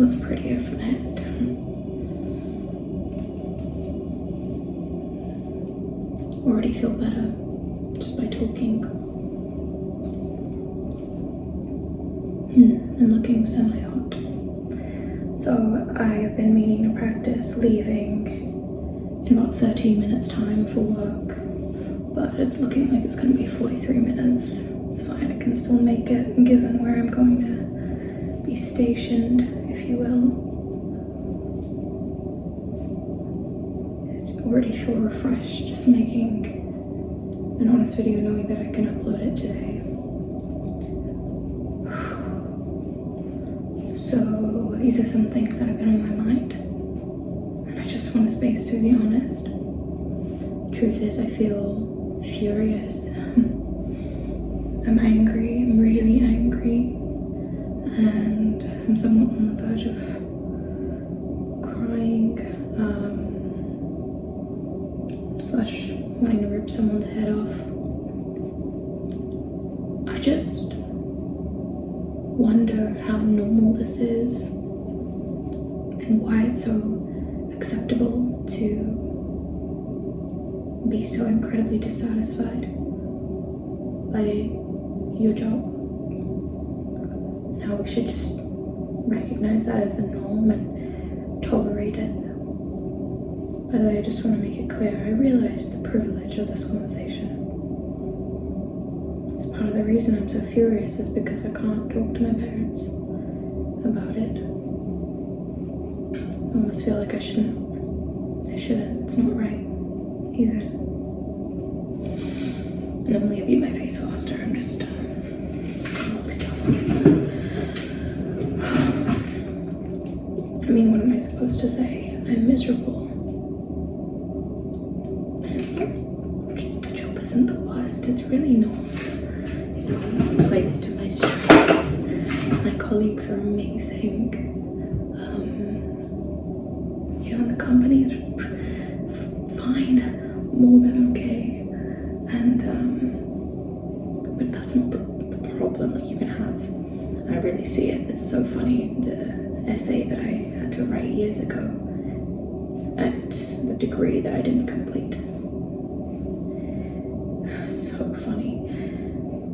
look prettier if my hair's down. Already feel better just by talking. And looking semi-hot. So I have been meaning to practice leaving in about 13 minutes time for work, but it's looking like it's going to be 43 minutes. It's fine, I can still make it given where I'm going to be stationed, if you will. I already feel refreshed just making an honest video knowing that I can upload it today. So these are some things that have been on my mind, and I just want a space to be honest. Truth is, I feel furious. I'm angry, I'm really angry, and I'm somewhat on the verge of crying, slash wanting to rip someone's head off. I just wonder how normal this is and why it's so acceptable to be so incredibly dissatisfied by your job, and how we should just recognize that as the norm and tolerate it. By the way, I just want to make it clear, I realize the privilege of this conversation. It's part of the reason I'm so furious is because I can't talk to my parents about it. I almost feel like I shouldn't. It's not right either. Normally I beat my face faster, I'm just multitasking. I mean, what am I supposed to say? I'm miserable. And it's not, the job isn't the worst, it's really not. Plays to my strengths. My colleagues are amazing. The company is fine, more than okay. And but that's not the problem that you can have. And I really see it. It's so funny, the essay that I had to write years ago and the degree that I didn't complete. So funny.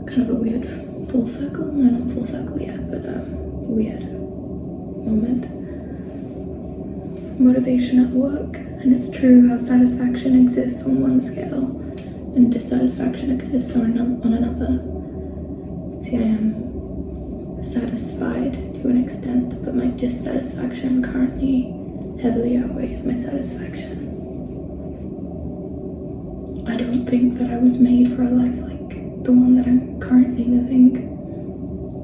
Kind of a weird full circle. No, not full circle yet, but weird moment. Motivation at work, and it's true how satisfaction exists on one scale and dissatisfaction exists on another. See, I am satisfied to an extent, but my dissatisfaction currently heavily outweighs my satisfaction. I don't think that I was made for a life like the one that I'm currently living,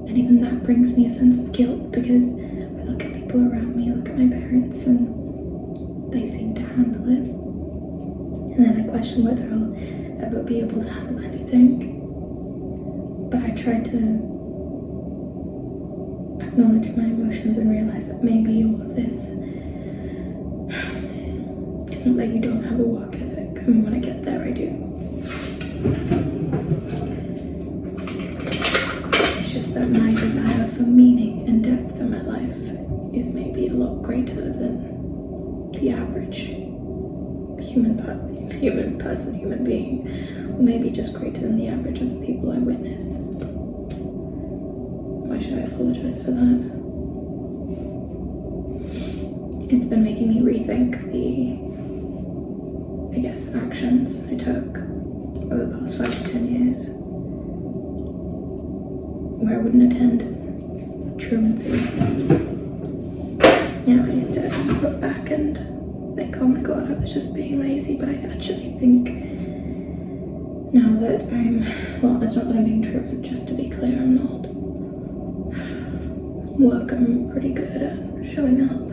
and even that brings me a sense of guilt because I look at people around me, I look at my parents, and they seem to handle it, and then I question whether I'll ever be able to handle anything. But I try to acknowledge my emotions and realize that maybe all of this it's not that you don't have a work ethic. I mean, when I get there, I do. It's just that my desire for meaning and depth in my life is maybe a lot greater than the average human being, or maybe just greater than the average of the people I witness. Why should I apologize for that? It's been making me rethink the, actions I took over the past 5 to 10 years, where I wouldn't attend truancy. I used to look back and think, oh my god, I was just being lazy, but I actually think now that it's not that I'm being truant, just to be clear, I'm not. Work, I'm pretty good at showing up,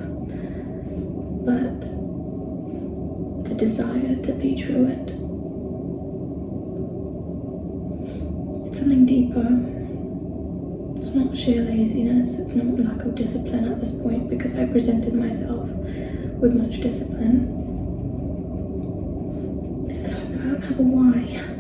but the desire to be truant, it's something deeper. It's not sheer laziness, it's not lack of discipline at this point, because I presented myself with much discipline. It's the fact that I don't have a why.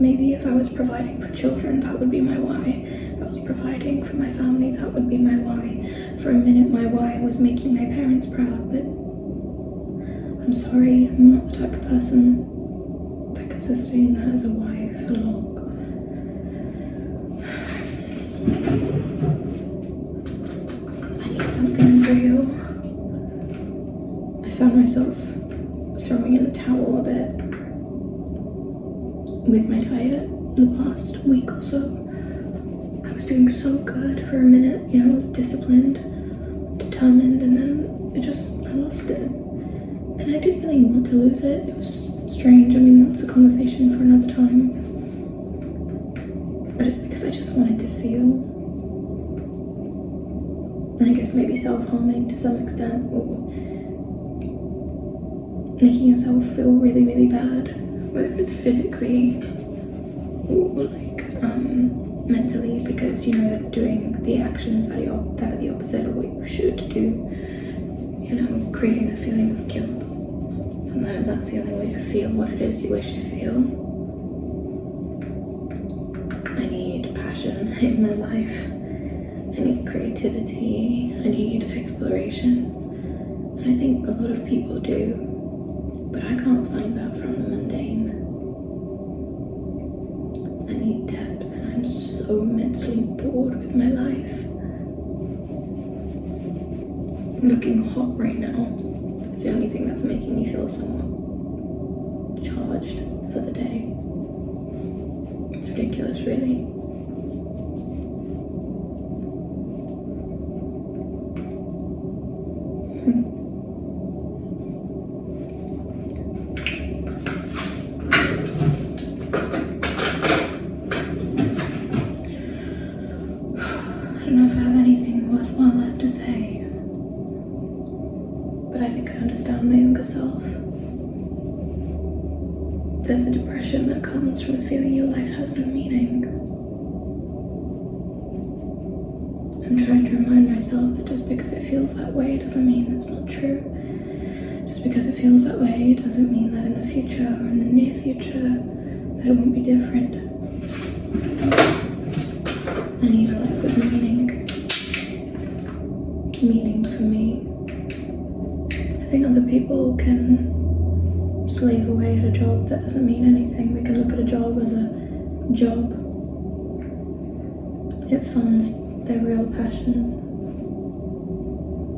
Maybe if I was providing for children, that would be my why. If I providing for my family. That would be my why. For a minute, my why was making my parents proud, but I'm sorry, I'm not the type of person that can sustain that as a why for long. I need something real. I found myself throwing in the towel a bit with my diet the past week or so. I was doing so good for a minute, you know, I was disciplined, determined, and then I lost it. And I didn't really want to lose it. It was strange. I mean, that's a conversation for another time. But it's because I just wanted to feel. And I guess maybe self-harming to some extent, or making yourself feel really, really bad, whether it's physically or like mentally, because you know you're doing the actions that are the opposite of what you should do. You know, creating a feeling of guilt. Sometimes that's the only way to feel what it is you wish to feel. I need passion in my life. I need creativity. I need exploration. And I think a lot of people do. But I can't find that from the mundane. I need depth, and I'm so immensely bored with my life. Looking hot right now. It's the only thing that's making me feel somewhat charged for the day. It's ridiculous, really. I don't know if I have anything worthwhile left to say. But I think I understand my younger self. There's a depression that comes from feeling your life has no meaning. I'm trying to remind myself that just because it feels that way doesn't mean it's not true. Just because it feels that way doesn't mean that in the future or in the near future that it won't be different. I need a life with meaning. Meaning for me. I think other people can slave away at a job that doesn't mean anything. They can look at a job as a job. It funds their real passions.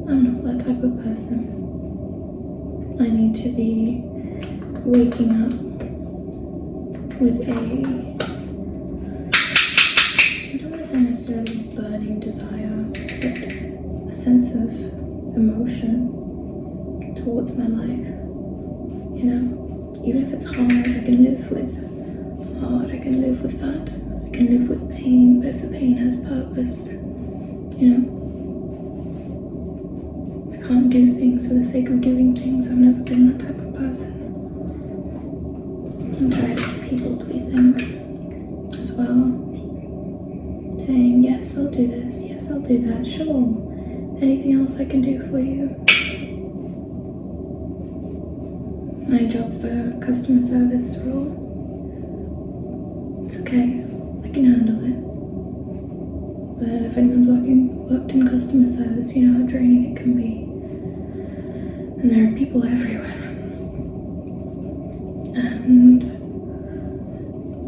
I'm not that type of person. I need to be waking up with I don't want to say necessarily burning desire, but a sense of emotion towards my life. You know, even if it's hard, I can live with hard, I can live with that. I can live with pain, but if the pain has purpose, you know, I can't do things for the sake of doing things. I've never been that type of person. I'm tired of people pleasing as well. Saying, yes, I'll do this, yes, I'll do that, sure. Anything else I can do for you? My job's a customer service role. It's okay, I can handle it. But if anyone's worked in customer service, you know how draining it can be. And there are people everywhere. And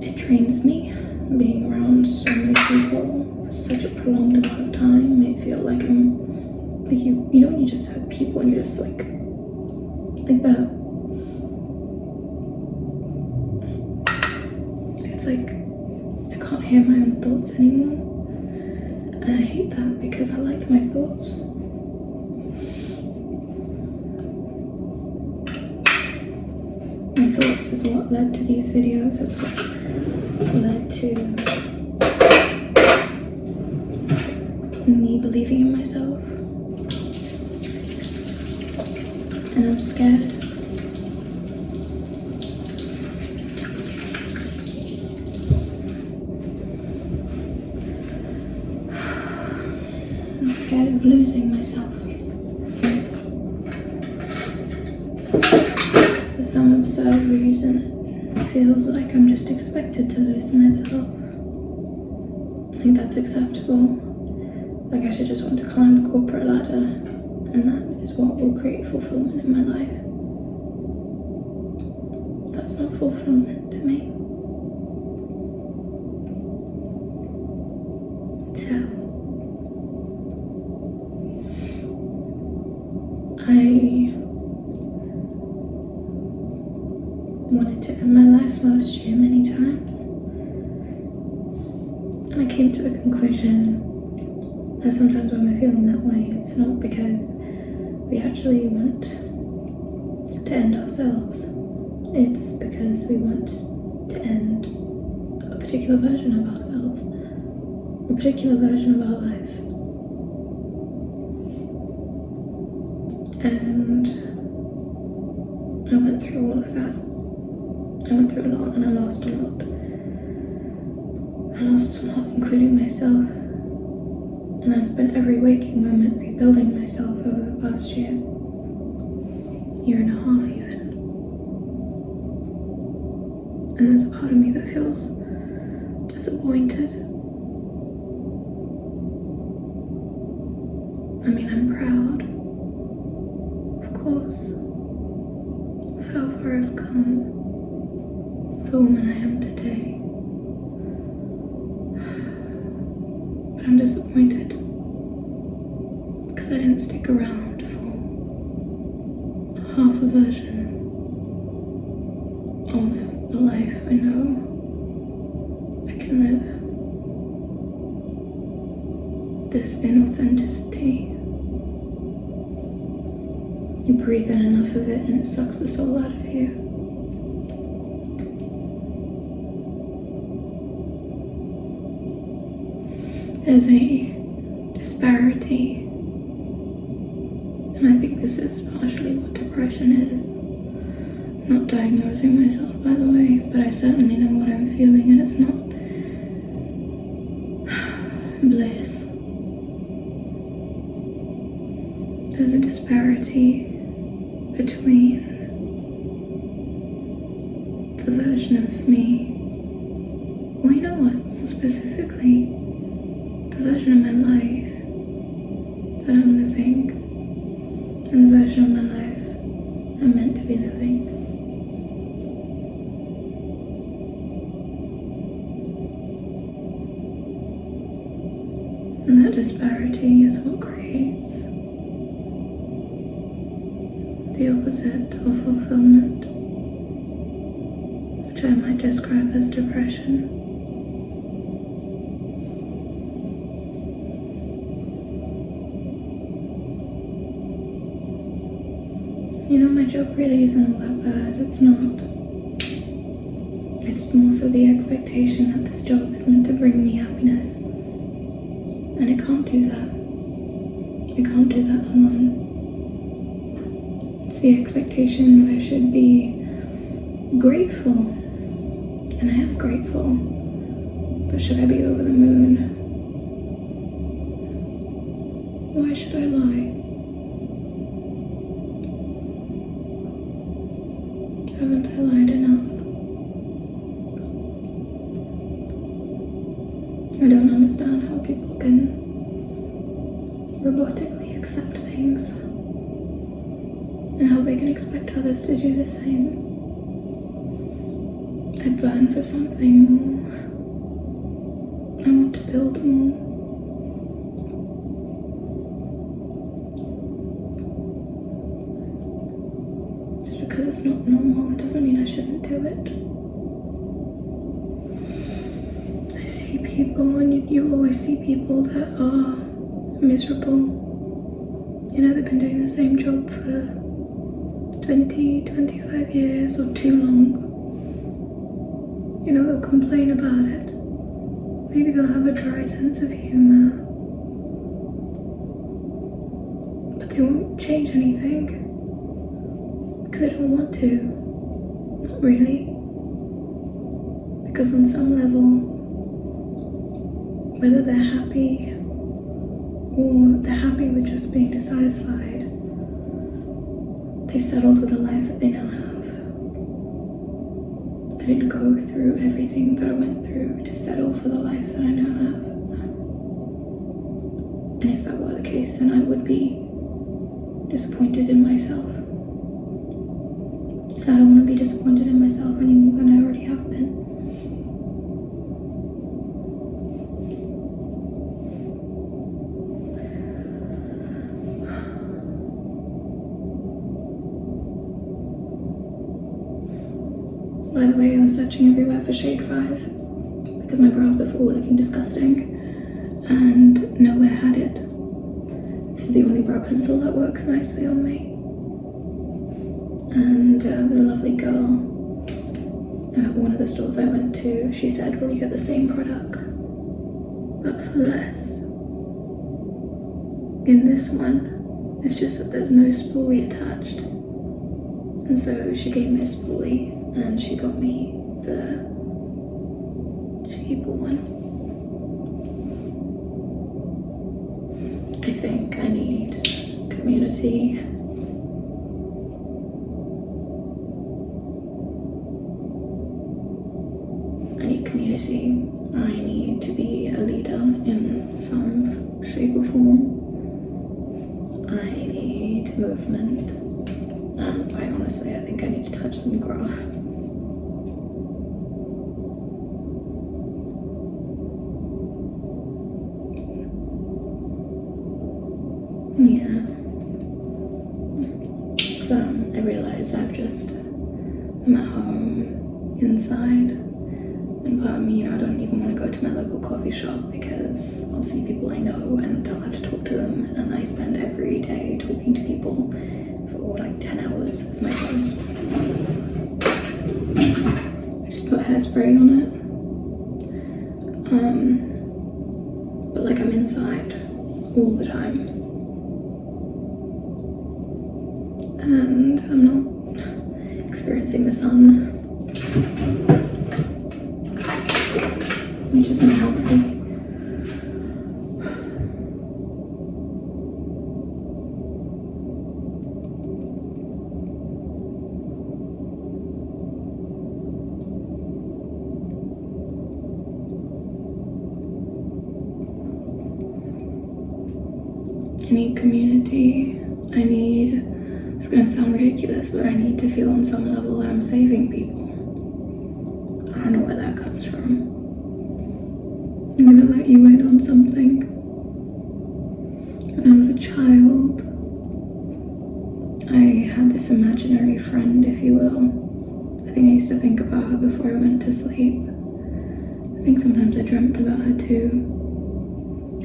it drains me being around so many people for such a prolonged amount of time. I feel like I'm like you know when you just have people and you're just like that. It's like I can't hear my own thoughts anymore. And I hate that because I liked my thoughts. My thoughts is what led to these videos. It's what led to me believing in myself. And I'm scared. I'm scared of losing myself. For some absurd reason, it feels like I'm just expected to lose myself. I think that's acceptable. Like I should just want to climb the corporate ladder, and that is what will create fulfillment in my life. That's not fulfillment to me. So, I wanted to end my life last year many times, and I came to the conclusion that sometimes when we're feeling that way, it's not because we actually want to end ourselves. It's because we want to end a particular version of ourselves, a particular version of our life. And I went through all of that. I went through a lot, and I lost a lot. I lost a lot, including myself. And I spent every waking moment rebuilding myself over the past year and a half even. And there's a part of me that feels disappointed. I mean, I'm proud, of course, of how far I've come, of the woman I am today. But I'm disappointed because I didn't stick around for half a version of the life I know I can live. This inauthenticity. You breathe in enough of it and it sucks the soul out of you. There's a disparity, and I think this is partially what depression is. I'm not diagnosing myself, by the way, but I certainly know what I'm feeling, and it's not bliss. There's a disparity between the version of me, or you know what, more specifically, the version of my life that I'm living, and the version of my life I'm meant to be living. And that disparity is what creates the opposite of fulfillment, which I might describe as depression. You know, my job really isn't all that bad. It's not. It's more so the expectation that this job is meant to bring me happiness. And it can't do that. It can't do that alone. It's the expectation that I should be grateful. And I am grateful. But should I be over the moon? Why should I lie? Haven't I lied enough? I don't understand how people can robotically accept things and how they can expect others to do the same. I burn for something more. I want to build more. Just because it's not normal, it doesn't mean I shouldn't do it. I see people, and you always see people that are miserable. You know, they've been doing the same job for 20, 25 years or too long. You know, they'll complain about it. Maybe they'll have a dry sense of humor. But they won't change anything. Because they don't want to. Not really. Because on some level, whether they're happy or they're happy with just being dissatisfied, they've settled with the life that they now have. I didn't go through everything that I went through to settle for the life that I now have. And if that were the case, then I would be disappointed in myself. And I don't want to be disappointed in myself any more than I already have been. By the way, I was searching everywhere for shade 5 because my brows before were looking disgusting and nowhere had it. This is the only brow pencil that works nicely on me. And there's a lovely girl at one of the stores I went to. She said, will you get the same product but for less? In this one, it's just that there's no spoolie attached. And so she gave me a spoolie and she got me the cheaper one. I think I need community. I need community. I need to be a leader in some shape or form. I need movement. And quite honestly, I think I need to touch some grass. Yeah. So I realize I'm at home inside, and part of me, I don't even want to go to my local coffee shop because I'll see people I know and I'll have to talk to them, and I spend every day talking to people for like 10 hours of my time. I just put hairspray on it. But like I'm inside all the time. And I'm not experiencing the sun, which is unhealthy. I need community. It's gonna sound ridiculous, but I need to feel on some level that I'm saving people. I don't know where that comes from. I'm gonna let you in on something. When I was a child, I had this imaginary friend, if you will. I think I used to think about her before I went to sleep. I think sometimes I dreamt about her too.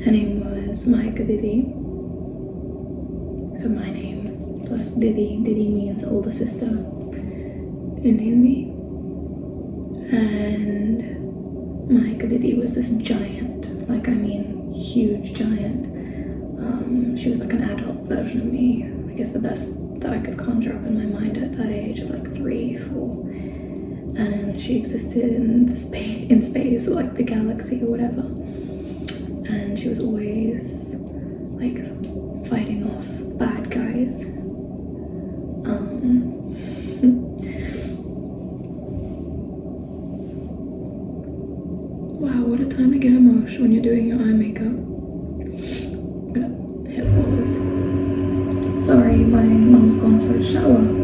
Her name was Mahika Didi. So my name plus Didi. Didi means older sister in Hindi. And Mahika Didi was this giant, like I mean huge giant. She was like an adult version of me. I guess the best that I could conjure up in my mind at that age of like 3, 4. And she existed in space or like the galaxy or whatever. And she was always like fighting off bad guys. Wow, what a time to get emotional when you're doing your eye makeup. Hit pause. Sorry, my mum's gone for a shower.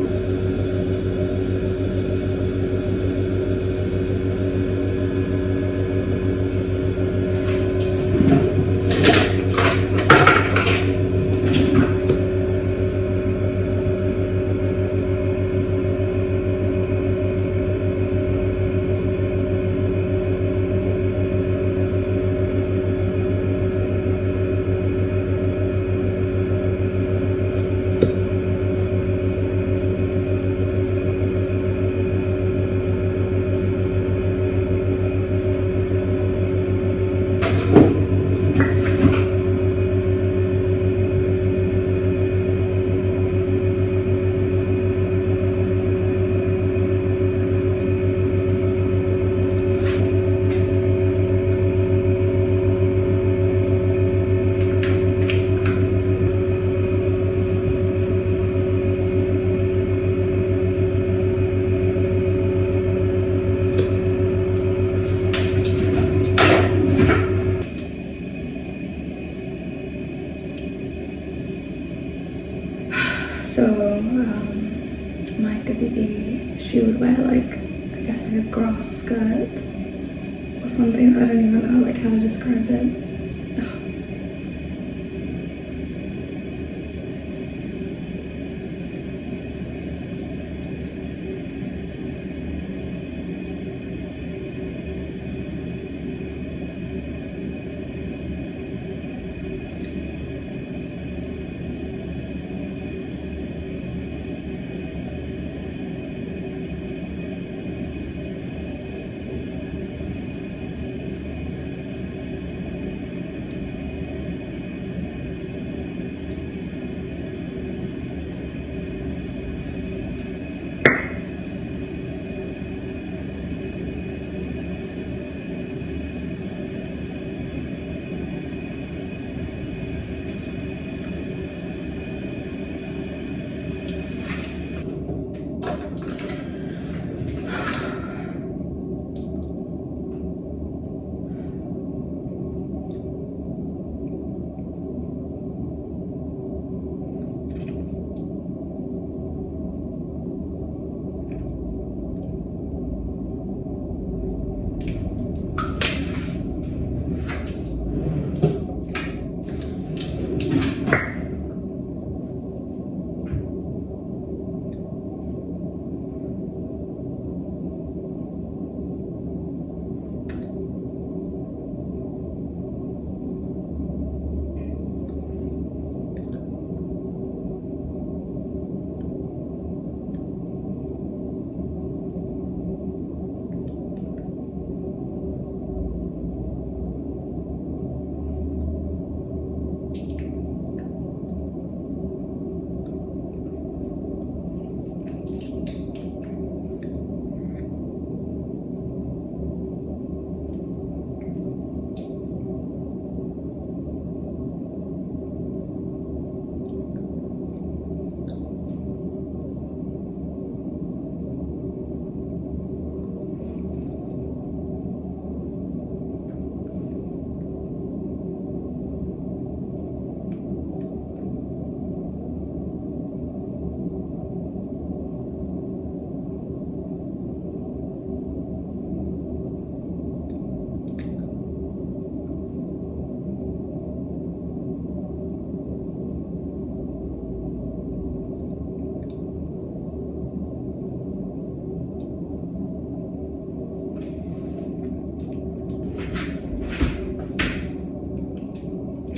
she would wear like, I guess like a grass skirt or something. I don't even know like how to describe it.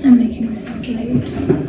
I'm making myself late. Damn it.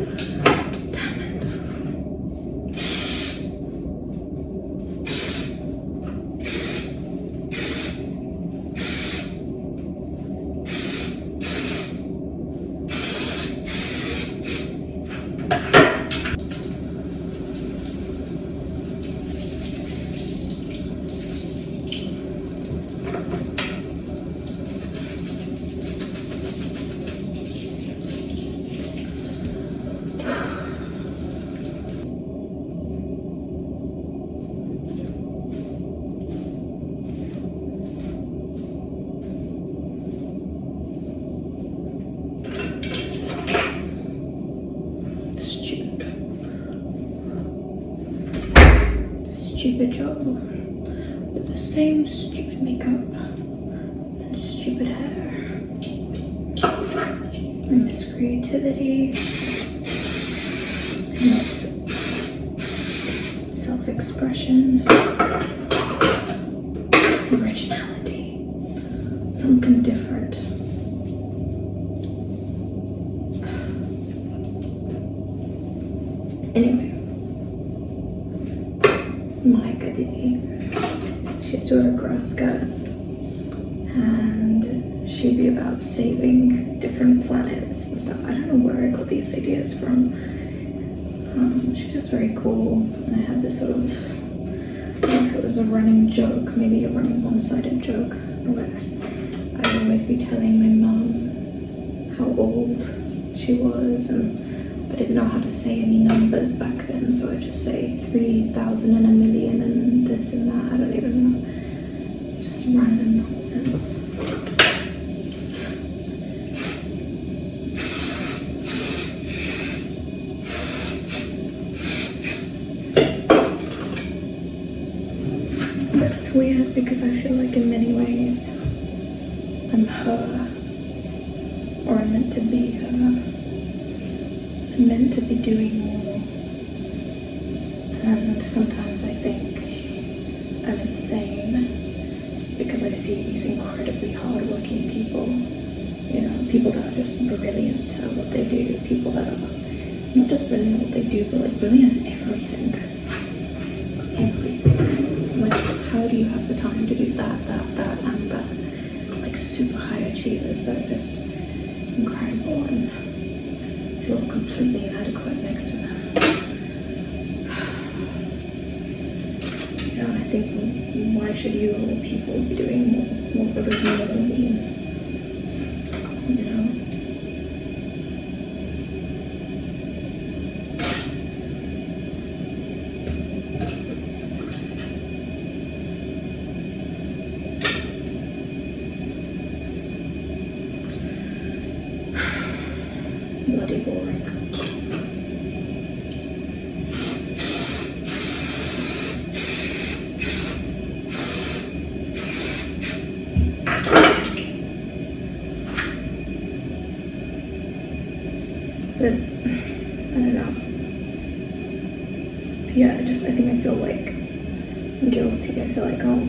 Stupid job with the same stupid makeup and stupid hair. I miss creativity. I miss self-expression, originality, something different. Anyway. Mahika Didi. She used to wear a grass skirt and she'd be about saving different planets and stuff. I don't know where I got these ideas from. She was just very cool, and I had this sort of, I don't know if it was a running joke, maybe a running one-sided joke, where I'd always be telling my mum how old she was, and I didn't know how to say any numbers back then, so I'd just say 3,000 and a million and this and that. I don't even know. Just random nonsense. I'm her, or I'm meant to be her. I'm meant to be doing more. And sometimes I think I'm insane because I see these incredibly hardworking people, people that are just brilliant at what they do, people that are not just brilliant at what they do, but like brilliant at everything. Everything. Like, how do you have the time to do that, and that? Like super high achievers that are just incredible and feel completely inadequate next to them. And I think, why should you of all people be doing more? What does more mean? Bloody boring. But I don't know. Yeah, I think I feel like guilty. I feel like, oh,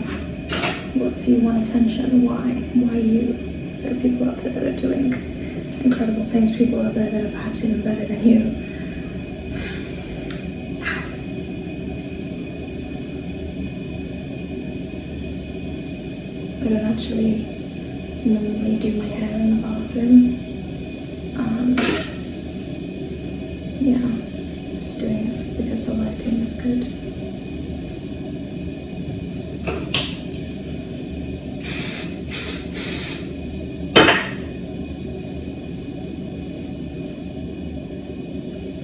what's you want attention? Why you? There are people out there that are doing incredible things, people out there that are perhaps even better than you. I don't actually normally do my hair in the bathroom. Yeah, just doing it because the lighting is good.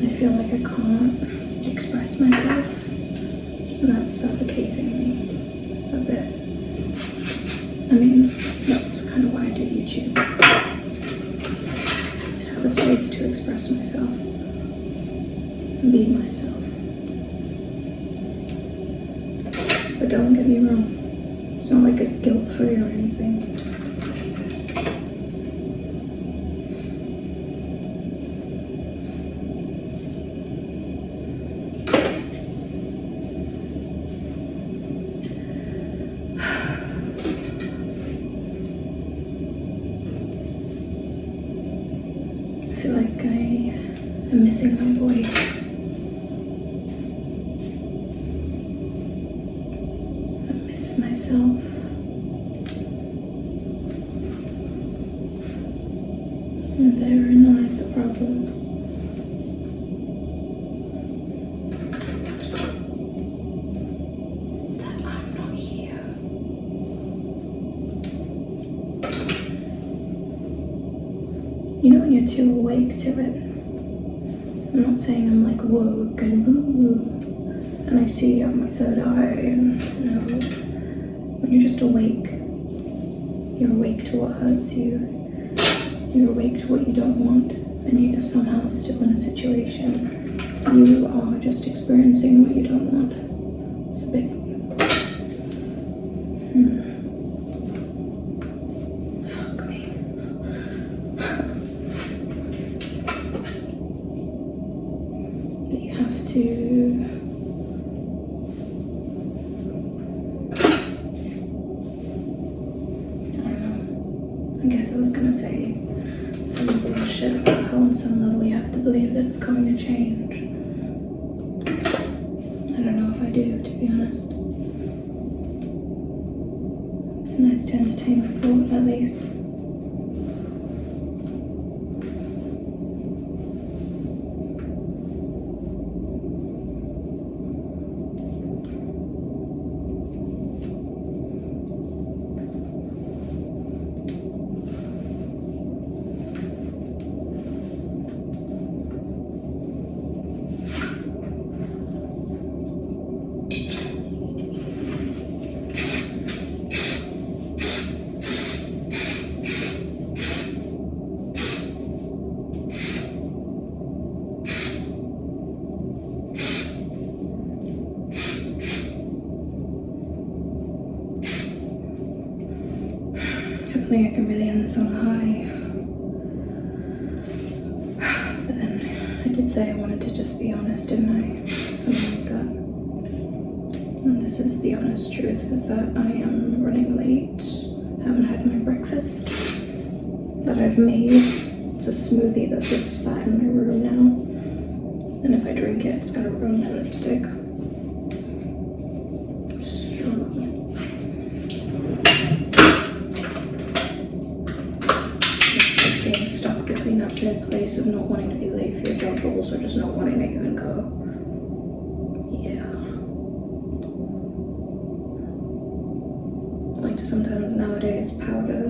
I feel like I can't express myself, and that's suffocating me a bit. I mean, that's kind of why I do YouTube. To have a space to express myself, and be myself. But don't get me wrong, it's not like it's guilt-free or anything. I feel like I am missing my voice. I miss myself. And therein lies the problem. It's that I'm not here. When you're too awake to it. I'm not saying I'm like woke and woo, and I see out my third eye, and when you're just awake, you're awake to what hurts you, you're awake to what you don't want, and you're somehow still in a situation. You are just experiencing what you don't want. It's a bit... Fuck me. But you have to... I don't know. I guess I was gonna say some bullshit about how on some level you have to believe that it's going to change. I don't know if I do, to be honest. It's nice to entertain the thought, at least. don't think I can really end this on a high. But then I did say I wanted to just be honest, didn't I? Something like that. And this is the honest truth, is that I am running late. Haven't had my breakfast that I've made. It's a smoothie that's just sat in my room now. And if I drink it, it's gonna ruin my lipstick. Being stuck between that weird place of not wanting to be late for your job, but also just not wanting to even go. Yeah. Like sometimes nowadays powder